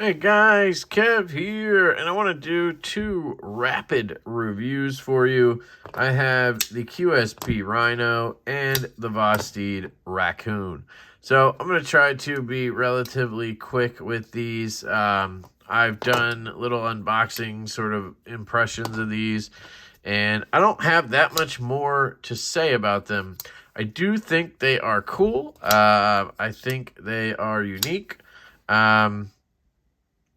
Hey guys, Kev here, and I want to do two rapid reviews for you. I have the QSP Rhino and the Vosteed Raccoon. So I'm going to try to be relatively quick with these. I've done little unboxing sort of impressions of these, and I don't have that much more to say about them. I do think they are cool. I think they are unique.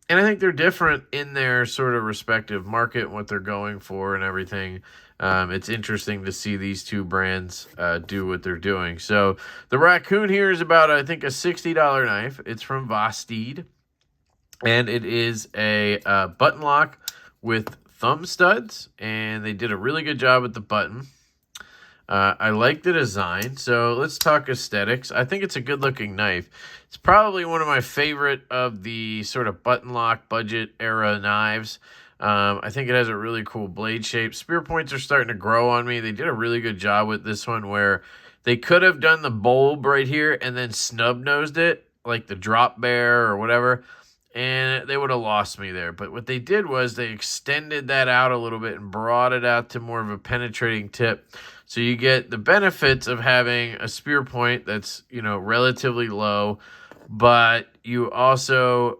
And I think they're different in their sort of respective market and what they're going for and everything. It's interesting to see these two brands do what they're doing. So the Raccoon here is about, I think, a $60 knife. It's from Vosteed. And it is a button lock with thumb studs. And they did a really good job with the button. I like the design, so let's talk aesthetics. I think it's a good-looking knife. It's probably one of my favorite of the sort of button lock budget era knives. I think it has a really cool blade shape. Spear points are starting to grow on me. They did a really good job with this one where they could have done the bulb right here and then snub-nosed it, like the drop bear or whatever, and they would have lost me there. But what they did was they extended that out a little bit and brought it out to more of a penetrating tip. So you get the benefits of having a spear point that's, relatively low, but you also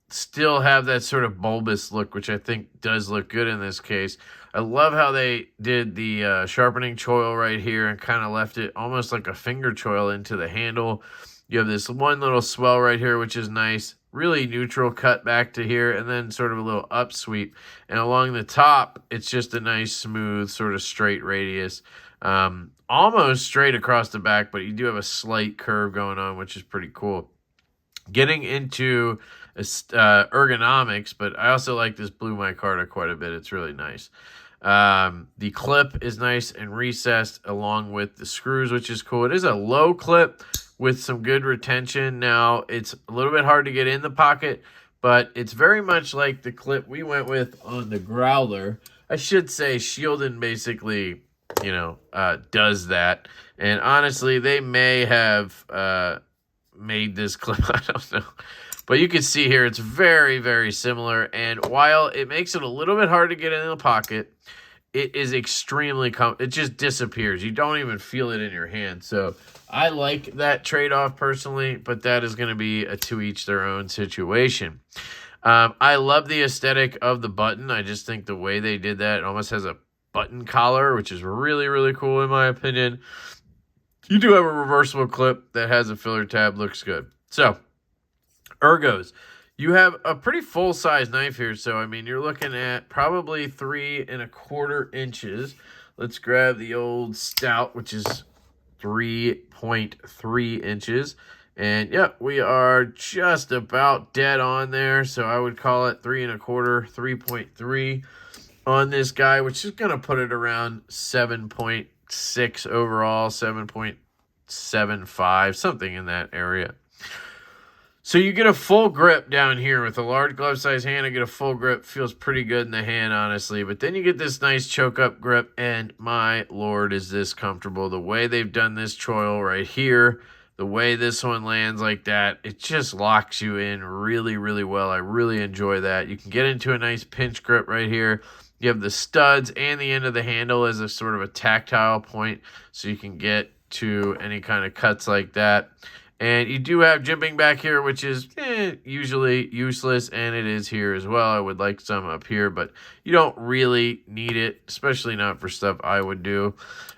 still have that sort of bulbous look, which I think does look good in this case. I love how they did the sharpening choil right here and kind of left it almost like a finger choil into the handle. You have this one little swell right here, which is nice. Really neutral cut back to here, and then sort of a little up sweep. And along the top, it's just a nice, smooth, sort of straight radius. Almost straight across the back, but you do have a slight curve going on, which is pretty cool. Getting into ergonomics, but I also like this blue micarta quite a bit. It's really nice. The clip is nice and recessed along with the screws, which is cool. It is a low clip with some good retention. Now, it's a little bit hard to get in the pocket, but it's very much like the clip we went with on the Growler. I should say Shieldon basically, does that. And honestly, they may have made this clip. I don't know. But you can see here, it's very, very similar. And while it makes it a little bit hard to get in the pocket, it is extremely it just disappears. You don't even feel it in your hand. So I like that trade-off personally, but that is going to be a to each their own situation. I love the aesthetic of the button. I just think the way they did that, it almost has a button collar, which is really, really cool in my opinion. You do have a reversible clip that has a filler tab. Looks good. So, ergos. You have a pretty full-size knife here, so, you're looking at probably 3 1/4 inches. Let's grab the old stout, which is 3.3 inches. And, yeah, we are just about dead on there, so I would call it 3 1/4, 3.3 on this guy, which is going to put it around 7.6 overall, 7.75, something in that area. So you get a full grip down here with a large glove size hand. I get a full grip. Feels pretty good in the hand, honestly. But then you get this nice choke up grip. And my Lord, is this comfortable. The way they've done this choil right here, the way this one lands like that, it just locks you in really, really well. I really enjoy that. You can get into a nice pinch grip right here. You have the studs and the end of the handle as a sort of a tactile point. So you can get to any kind of cuts like that. And you do have jimping back here, which is usually useless, and it is here as well. I would like some up here, but you don't really need it, especially not for stuff I would do.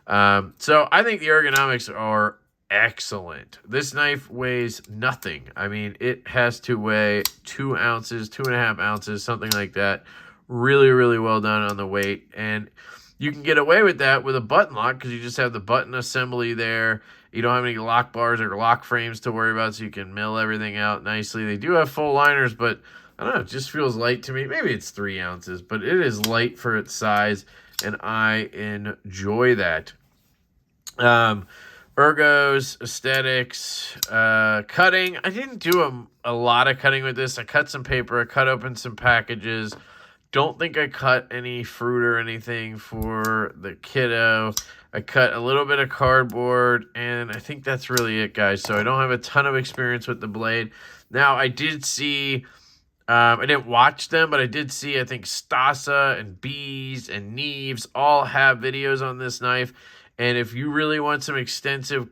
So I think the ergonomics are excellent. This knife weighs nothing. It has to weigh 2 ounces, 2.5 ounces, something like that. Really, really well done on the weight. And you can get away with that with a button lock because you just have the button assembly there. You don't have any lock bars or lock frames to worry about, so you can mill everything out nicely. They do have full liners, but I don't know, it just feels light to me. Maybe it's 3 ounces, but it is light for its size, and I enjoy that. Ergos, aesthetics, cutting. I didn't do a lot of cutting with this. I cut some paper, I cut open some packages. Don't think I cut any fruit or anything for the kiddo. I cut a little bit of cardboard, and I think that's really it, guys. So I don't have a ton of experience with the blade. Now, I did see, I didn't watch them, but I did see, I think, Stasa and Bees and Neves all have videos on this knife. And if you really want some extensive,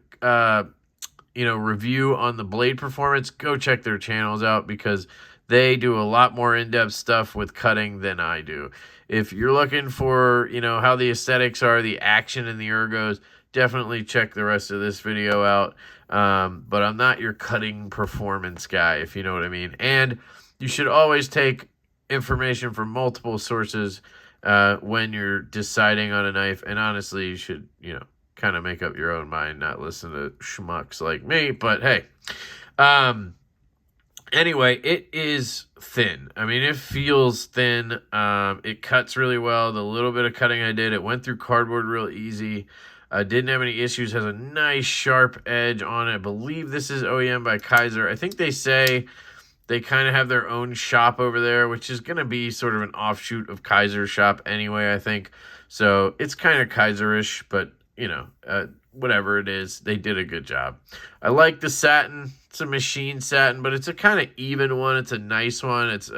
review on the blade performance, go check their channels out because they do a lot more in-depth stuff with cutting than I do. If you're looking for, how the aesthetics are, the action and the ergos, definitely check the rest of this video out. But I'm not your cutting performance guy, if you know what I mean. And you should always take information from multiple sources when you're deciding on a knife. And honestly, you should, kind of make up your own mind, not listen to schmucks like me. But hey, anyway, it is thin. I mean, it feels thin. It cuts really well. The little bit of cutting I did, it went through cardboard real easy. Didn't have any issues. Has a nice sharp edge on it. I believe this is OEM by Kaiser. I think they say they kind of have their own shop over there, which is going to be sort of an offshoot of Kaiser's shop anyway, I think. So it's kind of Kaiser-ish, but, whatever it is, they did a good job. I like the satin. It's a machine satin, but it's a kind of even one. It's a nice one. It's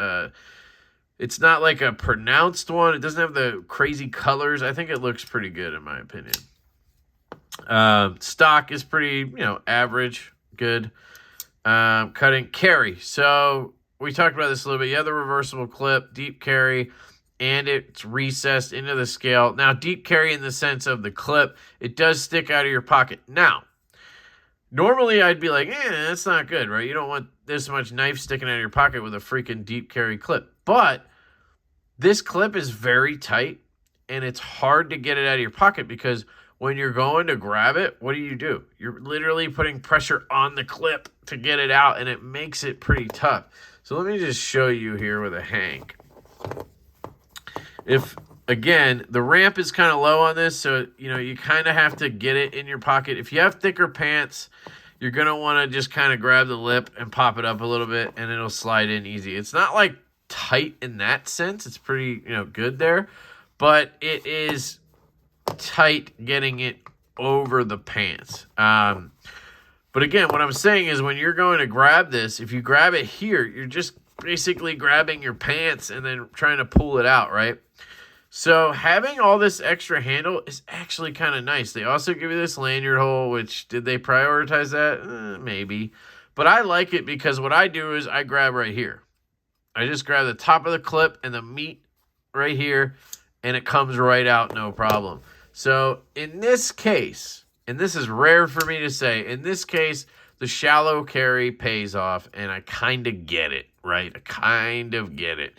not like a pronounced one. It doesn't have the crazy colors. I think it looks pretty good in my opinion. Stock is pretty, average, good. Cutting carry. So we talked about this a little bit. You have the reversible clip, deep carry, and it's recessed into the scale. Now, deep carry in the sense of the clip, it does stick out of your pocket. Now, normally I'd be like, that's not good, right? You don't want this much knife sticking out of your pocket with a freaking deep carry clip. But this clip is very tight, and it's hard to get it out of your pocket because when you're going to grab it, what do? You're literally putting pressure on the clip to get it out, and it makes it pretty tough. So let me just show you here with a Hank. Again, the ramp is kind of low on this, so, you kind of have to get it in your pocket. If you have thicker pants, you're going to want to just kind of grab the lip and pop it up a little bit, and it'll slide in easy. It's not, like, tight in that sense. It's pretty, good there, but it is tight getting it over the pants. But again, what I'm saying is when you're going to grab this, if you grab it here, you're just basically grabbing your pants and then trying to pull it out, right? So having all this extra handle is actually kind of nice. They also give you this lanyard hole, which, did they prioritize that? Maybe. But I like it because what I do is I grab right here. I just grab the top of the clip and the meat right here, and it comes right out, no problem. So in this case, and this is rare for me to say, in this case, the shallow carry pays off, and I kind of get it, right? I kind of get it.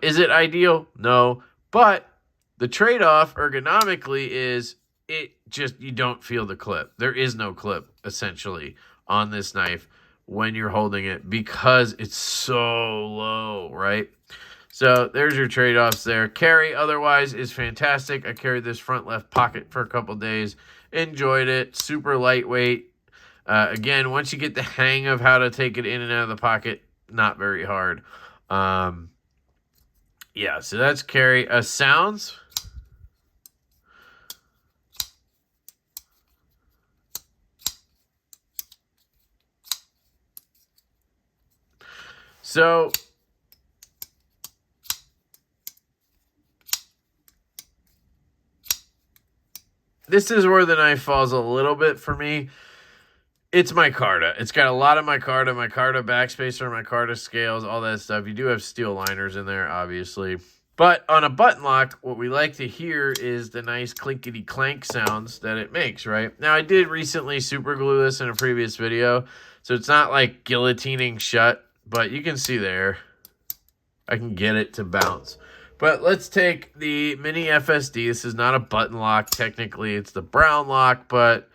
Is it ideal? No. But the trade-off ergonomically is you don't feel the clip. There is no clip, essentially, on this knife when you're holding it because it's so low, right? So there's your trade-offs there. Carry, otherwise, is fantastic. I carried this front left pocket for a couple days. Enjoyed it. Super lightweight. Again, once you get the hang of how to take it in and out of the pocket, not very hard. Yeah, so that's carry. Sounds. So this is where the knife falls a little bit for me. It's micarta. It's got a lot of micarta backspacer, micarta scales, all that stuff. You do have steel liners in there, obviously. But on a button lock, what we like to hear is the nice clinkety clank sounds that it makes, right? Now, I did recently super glue this in a previous video, so it's not like guillotining shut, but you can see there, I can get it to bounce. But let's take the Mini FSD. This is not a button lock, technically. It's the brown lock, but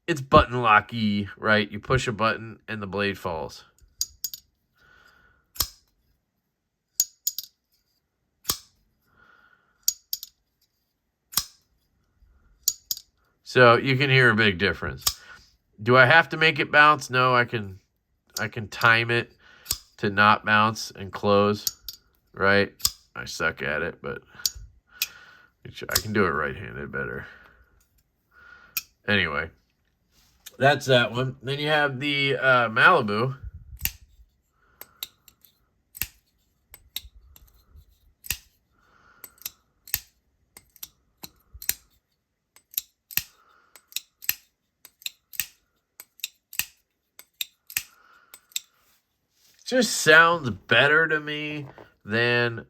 it's button locky, right? You push a button and the blade falls. So you can hear a big difference. Do I have to make it bounce? No, I can time it to not bounce and close, right? I suck at it, but I can do it right-handed better. Anyway, that's that one. Then you have the Malibu. just sounds better to me than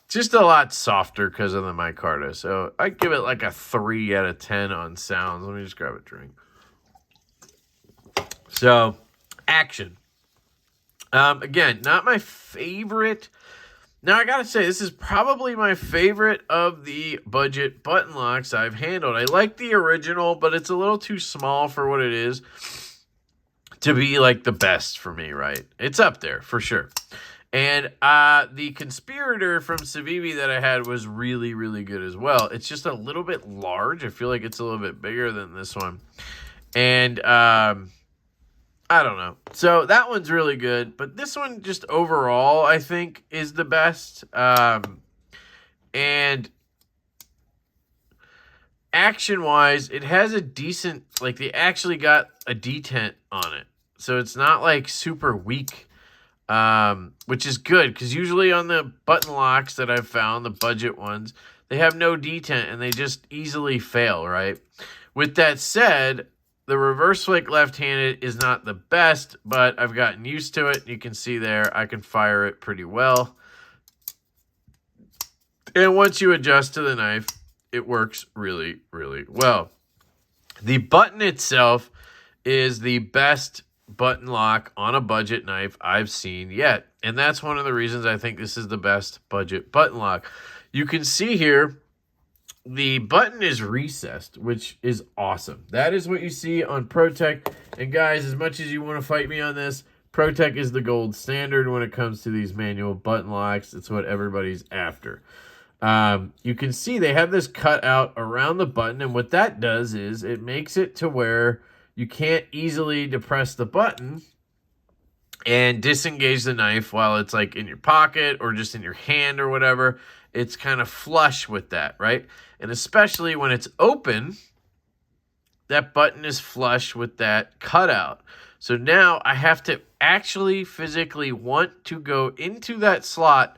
just a lot softer because of the micarta. So I give it like a 3 out of 10 on sounds. Let me just grab a drink. So, action. Again, not my favorite. Now, I gotta say, this is probably my favorite of the budget button locks I've handled. I like the original, but it's a little too small for what it is to be like the best for me, right? It's up there for sure. And the Conspirator from Civivi that I had was really, really good as well. It's just a little bit large. I feel like it's a little bit bigger than this one. And I don't know. So that one's really good. But this one just overall, I think, is the best. And action-wise, it has a decent... Like, they actually got a detent on it. So it's not, like, super weak. Which is good, because usually on the button locks that I've found, the budget ones, they have no detent and they just easily fail, right? With that said, the reverse flick left-handed is not the best, but I've gotten used to it. You can see there, I can fire it pretty well. And once you adjust to the knife, it works really, really well. The button itself is the best button lock on a budget knife I've seen yet. And that's one of the reasons I think this is the best budget button lock. You can see here, the button is recessed, which is awesome. That is what you see on ProTech. And guys, as much as you want to fight me on this, ProTech is the gold standard when it comes to these manual button locks. It's what everybody's after. You can see they have this cut out around the button, and what that does is it makes it to where you can't easily depress the button and disengage the knife while it's like in your pocket or just in your hand or whatever. It's kind of flush with that, right? And especially when it's open, that button is flush with that cutout. So now I have to actually physically want to go into that slot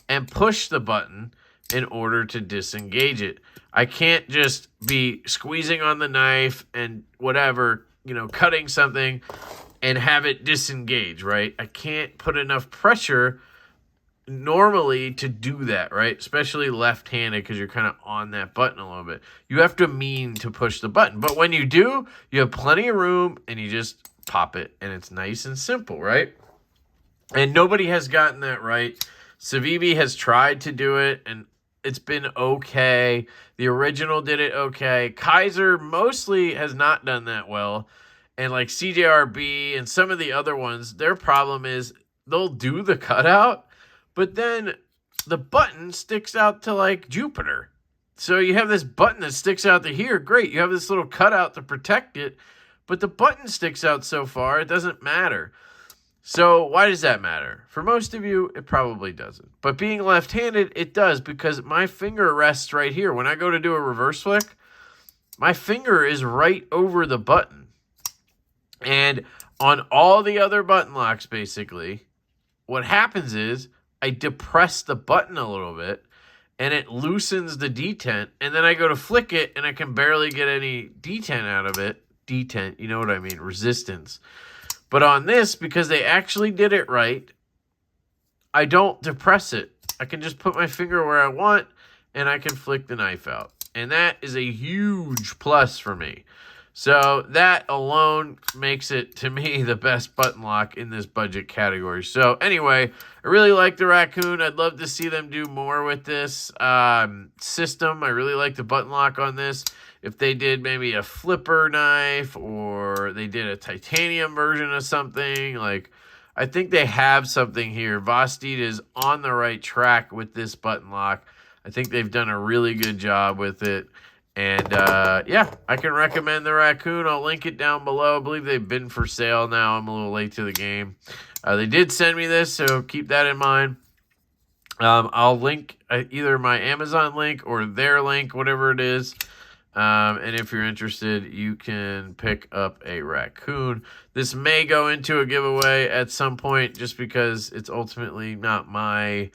and push the button in order to disengage it. I can't just be squeezing on the knife and whatever, you know, cutting something and have it disengage, right? I can't put enough pressure normally to do that, right? Especially left-handed, because you're kind of on that button a little bit. You have to mean to push the button. But when you do, you have plenty of room and you just pop it and it's nice and simple, right? And nobody has gotten that right. Civivi has tried to do it and it's been okay. The original did it okay. Kaiser mostly has not done that well. And like CJRB and some of the other ones, their problem is they'll do the cutout, but then the button sticks out to like Jupiter. So you have this button that sticks out to here. Great. You have this little cutout to protect it, but the button sticks out so far, it doesn't matter. So why does that matter? For most of you, it probably doesn't. But being left-handed, it does, because my finger rests right here. When I go to do a reverse flick, my finger is right over the button. And on all the other button locks, basically, what happens is I depress the button a little bit, and it loosens the detent, and then I go to flick it, and I can barely get any detent out of it. Detent, you know what I mean, resistance. But on this, because they actually did it right, I don't depress it. I can just put my finger where I want, and I can flick the knife out. And that is a huge plus for me. So that alone makes it, to me, the best button lock in this budget category. So anyway, I really like the Raccoon. I'd love to see them do more with this system. I really like the button lock on this. If they did maybe a flipper knife or they did a titanium version of something, like, I think they have something here. Vosteed is on the right track with this button lock. I think they've done a really good job with it. And, yeah, I can recommend the Raccoon. I'll link it down below. I believe they've been for sale now. I'm a little late to the game. They did send me this, so keep that in mind. I'll link either my Amazon link or their link, whatever it is. And if you're interested, you can pick up a Raccoon. This may go into a giveaway at some point just because it's ultimately not my,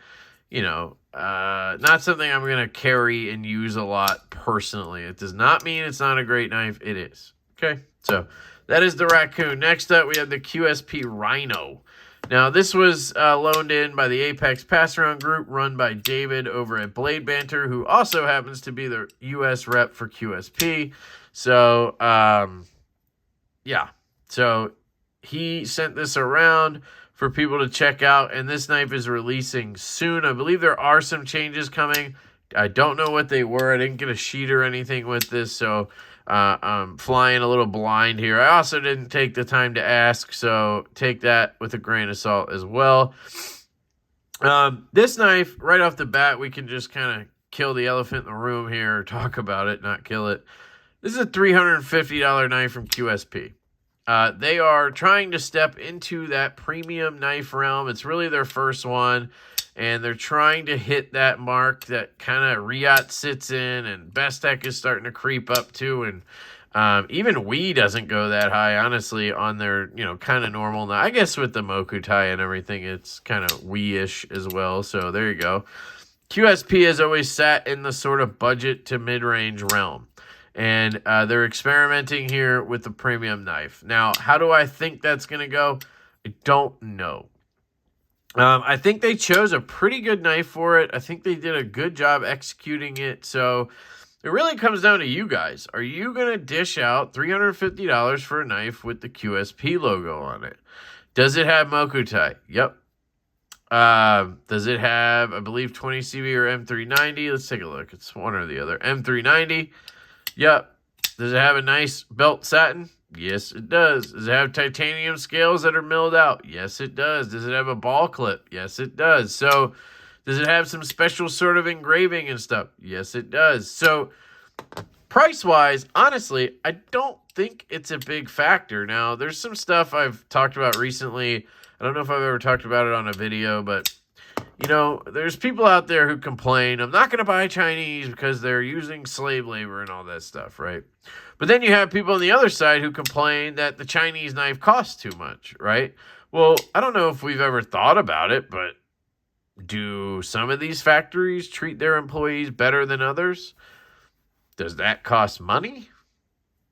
you know, not something I'm going to carry and use a lot personally. It does not mean it's not a great knife. It is. Okay, so that is the Raccoon. Next up, we have the QSP Rhino. Now, this was loaned in by the Apex Pass-Around Group run by David over at Blade Banter, who also happens to be the U.S. rep for QSP. So, yeah. So, he sent this around for people to check out, and this knife is releasing soon. I believe there are some changes coming. I don't know what they were. I didn't get a sheet or anything with this, so I'm flying a little blind here. I also didn't take the time to ask, so take that with a grain of salt as well. This knife, right off the bat, we can just kind of kill the elephant in the room here, or talk about it, not kill it. This is a $350 knife from QSP. They are trying to step into that premium knife realm. It's really their first one, and they're trying to hit that mark that kind of Riot sits in, and Bestech is starting to creep up too, and even Wii doesn't go that high, honestly, on their, kind of normal. Now, I guess with the Mokutai and everything, it's kind of Wii-ish as well, so there you go. QSP has always sat in the sort of budget to mid-range realm. And they're experimenting here with the premium knife. Now, how do I think that's going to go? I don't know. I think they chose a pretty good knife for it. I think they did a good job executing it. So it really comes down to you guys. Are you going to dish out $350 for a knife with the QSP logo on it? Does it have Mokutai? Yep. Does it have, I believe, 20 CV or M390? Let's take a look. It's one or the other. M390. Yep. Does it have a nice belt satin? Yes, it does. Does it have titanium scales that are milled out? Yes, it does. Does it have a ball clip? Yes, it does. So, does it have some special sort of engraving and stuff? Yes, it does. So, price-wise, honestly, I don't think it's a big factor. Now, there's some stuff I've talked about recently. I don't know if I've ever talked about it on a video, but there's people out there who complain, I'm not going to buy Chinese because they're using slave labor and all that stuff, right? But then you have people on the other side who complain that the Chinese knife costs too much, right? Well, I don't know if we've ever thought about it, but do some of these factories treat their employees better than others? Does that cost money?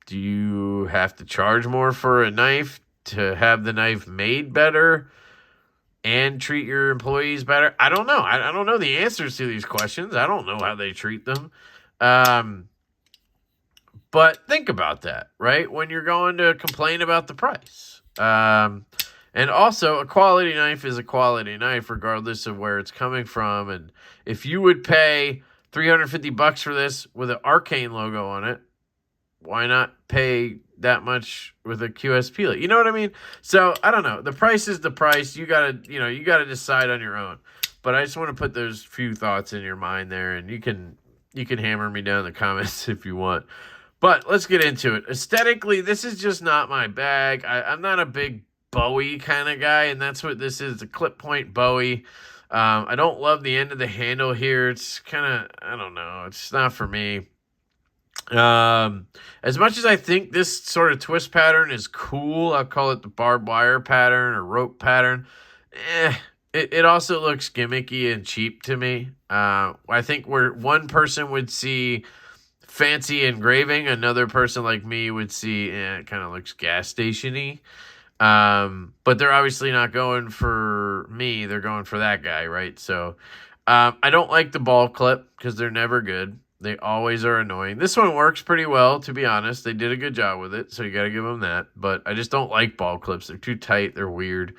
Do you have to charge more for a knife to have the knife made better and treat your employees better? I don't know. I don't know the answers to these questions. I don't know how they treat them. But think about that, right? When you're going to complain about the price. And also, a quality knife is a quality knife, regardless of where it's coming from. And if you would pay $350 for this with an Arcane logo on it, why not pay that much with a QSP? You know what I mean? So I don't know. The price is the price. You gotta decide on your own. But I just want to put those few thoughts in your mind there, and you can hammer me down in the comments if you want. But let's get into it. Aesthetically, this is just not my bag. I'm not a big Bowie kind of guy, and that's what this is, a clip point Bowie. I don't love the end of the handle here. It's kind of, I don't know. It's not for me. As much as I think this sort of twist pattern is cool, I'll call it the barbed wire pattern or rope pattern. It also looks gimmicky and cheap to me. I think where one person would see fancy engraving, another person like me would see, it kind of looks gas station-y. But they're obviously not going for me. They're going for that guy, right? So, I don't like the ball clip because they're never good. They always are annoying. This one works pretty well, to be honest. They did a good job with it, so you got to give them that. But I just don't like ball clips. They're too tight. They're weird.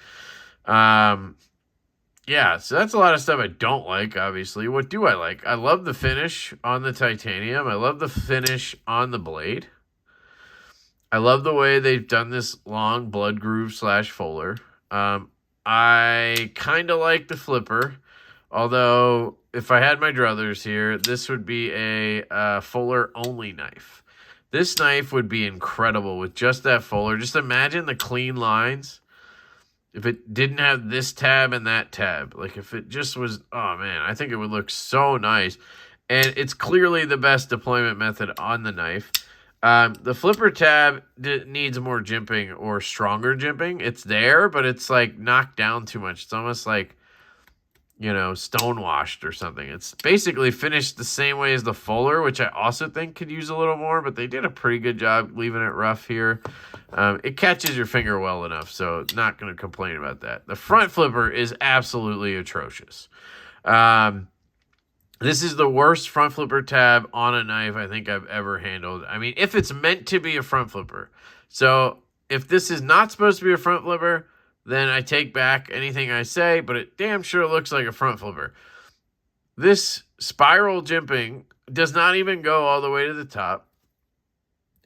Yeah, so that's a lot of stuff I don't like, obviously. What do I like? I love the finish on the titanium. I love the finish on the blade. I love the way they've done this long blood groove / fuller. I kind of like the flipper. Although, if I had my druthers here, this would be a fuller-only knife. This knife would be incredible with just that fuller. Just imagine the clean lines if it didn't have this tab and that tab. Like, if it just was, oh, man, I think it would look so nice. And it's clearly the best deployment method on the knife. The flipper tab needs more jimping or stronger jimping. It's there, but it's, like, knocked down too much. It's almost like you know, stonewashed or something. It's basically finished the same way as the Fuller, which I also think could use a little more, but they did a pretty good job leaving it rough here. It catches your finger well enough, so not going to complain about that. The front flipper is absolutely atrocious. This is the worst front flipper tab on a knife I think I've ever handled. I mean, if it's meant to be a front flipper. So if this is not supposed to be a front flipper, then I take back anything I say, but it damn sure looks like a front flipper. This spiral jimping does not even go all the way to the top.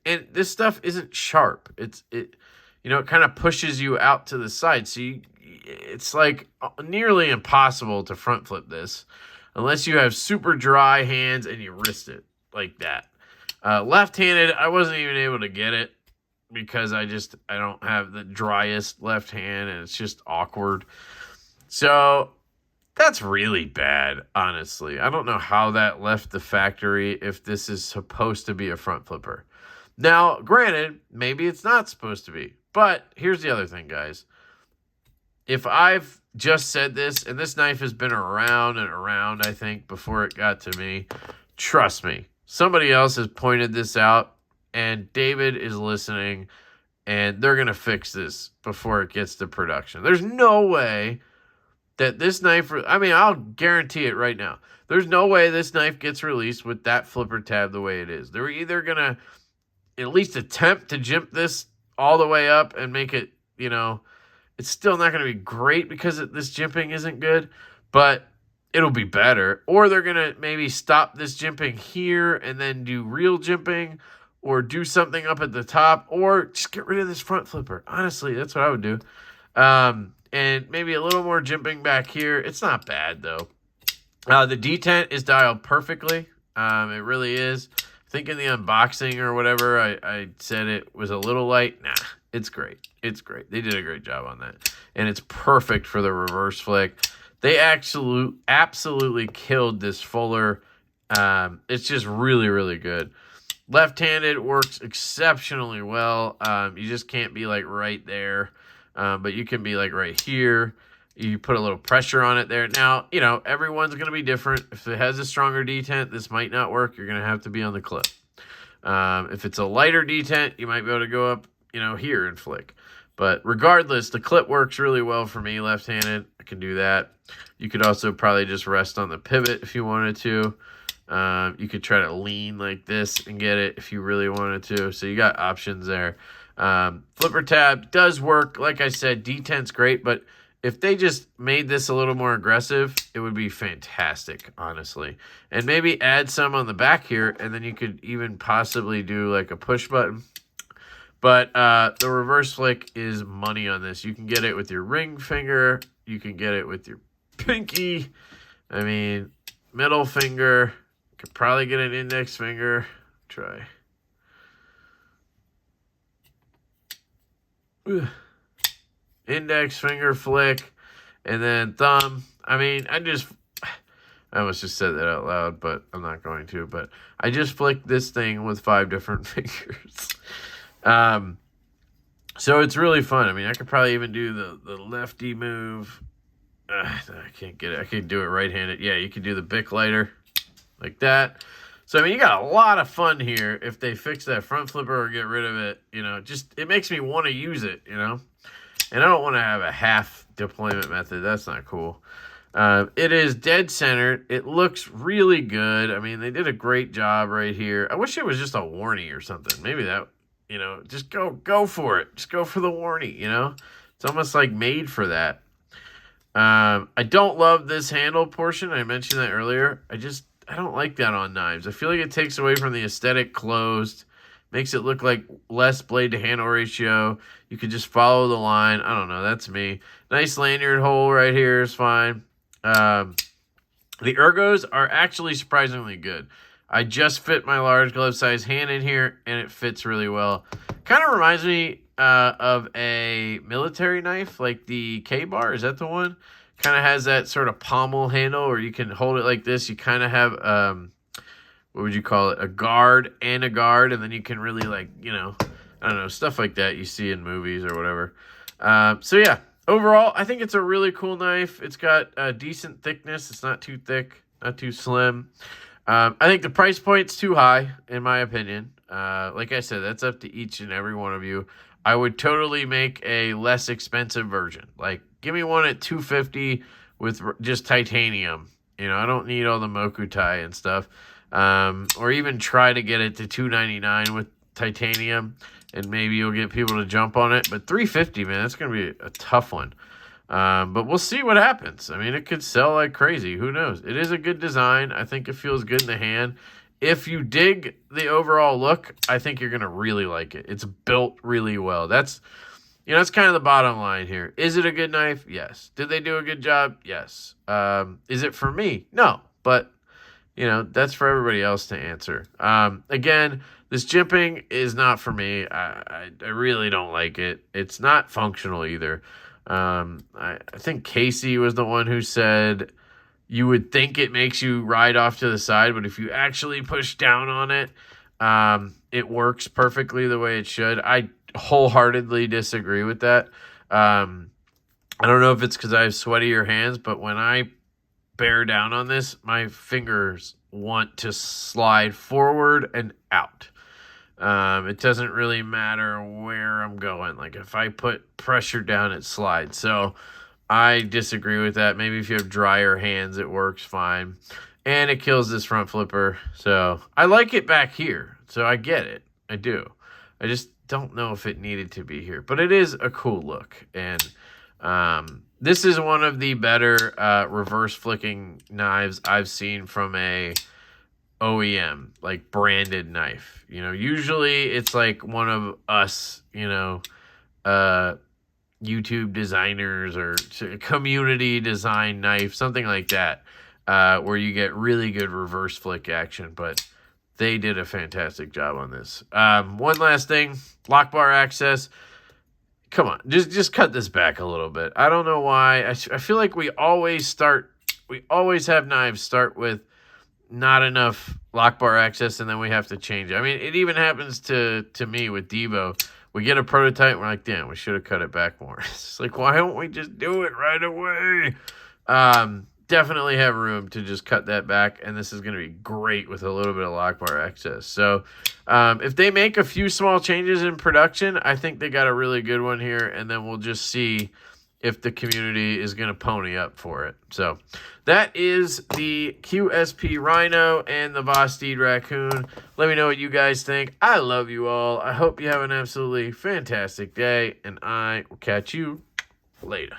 And this stuff isn't sharp. It kind of pushes you out to the side. So it's like nearly impossible to front flip this unless you have super dry hands and you wrist it like that. Left-handed, I wasn't even able to get it because I don't have the driest left hand and it's just awkward. So that's really bad, honestly. I don't know how that left the factory if this is supposed to be a front flipper. Now, granted, maybe it's not supposed to be. But here's the other thing, guys. If I've just said this, and this knife has been around and around, I think, before it got to me, trust me, somebody else has pointed this out, and David is listening, and they're going to fix this before it gets to production. There's no way that this knife, I mean, I'll guarantee it right now. There's no way this knife gets released with that flipper tab the way it is. They're either going to at least attempt to jimp this all the way up and make it, it's still not going to be great because this jimping isn't good, but it'll be better. Or they're going to maybe stop this jimping here and then do real jimping or do something up at the top or just get rid of this front flipper. Honestly, that's what I would do. And maybe a little more jimping back here. It's not bad, though. The detent is dialed perfectly. It really is. I think in the unboxing or whatever, I said it was a little light. Nah, it's great. It's great. They did a great job on that. And it's perfect for the reverse flick. They absolutely killed this Fuller. It's just really, really good. Left-handed works exceptionally well. You just can't be like right there. But you can be like right here. You put a little pressure on it there. Now, everyone's going to be different. If it has a stronger detent, this might not work. You're going to have to be on the clip. If it's a lighter detent, you might be able to go up, here and flick. But regardless, the clip works really well for me left-handed. I can do that. You could also probably just rest on the pivot if you wanted to. You could try to lean like this and get it if you really wanted to. So you got options there. Flipper tab does work. Like I said, detent's great, but if they just made this a little more aggressive, it would be fantastic, honestly. And maybe add some on the back here, and then you could even possibly do like a push button. But the reverse flick is money on this. You can get it with your ring finger. You can get it with your pinky. I mean, middle finger. You could probably get an index finger. Try. Index finger flick, and then thumb. I mean, I almost just said that out loud, but I'm not going to. But I just flicked this thing with 5 different fingers. So it's really fun. I mean, I could probably even do the lefty move. I can't get it. I can do it right-handed. Yeah, you can do the Bic lighter like that. So, I mean, you got a lot of fun here if they fix that front flipper or get rid of it. It makes me want to use it, And I don't want to have a half deployment method. That's not cool. It is dead centered. It looks really good. I mean, they did a great job right here. I wish it was just a warning or something. Maybe that, just go for it. Just go for the warning, It's almost like made for that. I don't love this handle portion. I mentioned that earlier. I don't like that on knives. I feel like it takes away from the aesthetic closed. Makes it look like less blade to handle ratio. You could just follow the line. I don't know. That's me. Nice lanyard hole right here is fine. The ergos are actually surprisingly good. I just fit my large glove size hand in here, and it fits really well. Kind of reminds me of a military knife, like the K-bar. Is that the one? Kind of has that sort of pommel handle where you can hold it like this. You kind of have, what would you call it? A guard, and then you can really I don't know, stuff like that you see in movies or whatever. So yeah, Overall, I think it's a really cool knife. It's got a decent thickness. It's not too thick, not too slim. I think the price point's too high, in my opinion. Like I said, that's up to each and every one of you. I would totally make a less expensive version. Like, give me one at $250 with just titanium. You know, I don't need all the Mokutai and stuff. Or even try to get it to $299 with titanium, and maybe you'll get people to jump on it. But $350, man, that's going to be a tough one. But we'll see what happens. I mean, it could sell like crazy. Who knows? It is a good design. I think it feels good in the hand. If you dig the overall look, I think you're going to really like it. It's built really well. That's kind of the bottom line here. Is it a good knife? Yes. Did they do a good job? Yes. Is it for me? No. But, that's for everybody else to answer. Again, this jimping is not for me. I really don't like it. It's not functional either. I think Casey was the one who said you would think it makes you ride off to the side, but if you actually push down on it, it works perfectly the way it should. I wholeheartedly disagree with that. I don't know if it's because I have sweatier hands, but when I bear down on this, my fingers want to slide forward and out. It doesn't really matter where I'm going. Like, if I put pressure down, it slides. So I disagree with that. Maybe if you have drier hands, it works fine. And it kills this front flipper. So I like it back here. So I get it. I do. I just don't know if it needed to be here. But it is a cool look. And this is one of the better reverse flicking knives I've seen from a OEM, like branded knife. Usually it's like one of us, YouTube designers or community design knife, something like that, where you get really good reverse flick action, but they did a fantastic job on this. One last thing, lock bar access. Come on, just cut this back a little bit. I don't know why. I feel like we always have knives start with not enough lock bar access, and then we have to change it. I mean, it even happens to me with Divo. We get a prototype, we're like, damn, we should have cut it back more. It's like, why don't we just do it right away? Definitely have room to just cut that back, and this is going to be great with a little bit of lock bar access. So if they make a few small changes in production, I think they got a really good one here, and then we'll just see if the community is going to pony up for it. So that is the QSP Rhino and the Vosteed Raccoon. Let me know what you guys think. I love you all. I hope you have an absolutely fantastic day, and I will catch you later.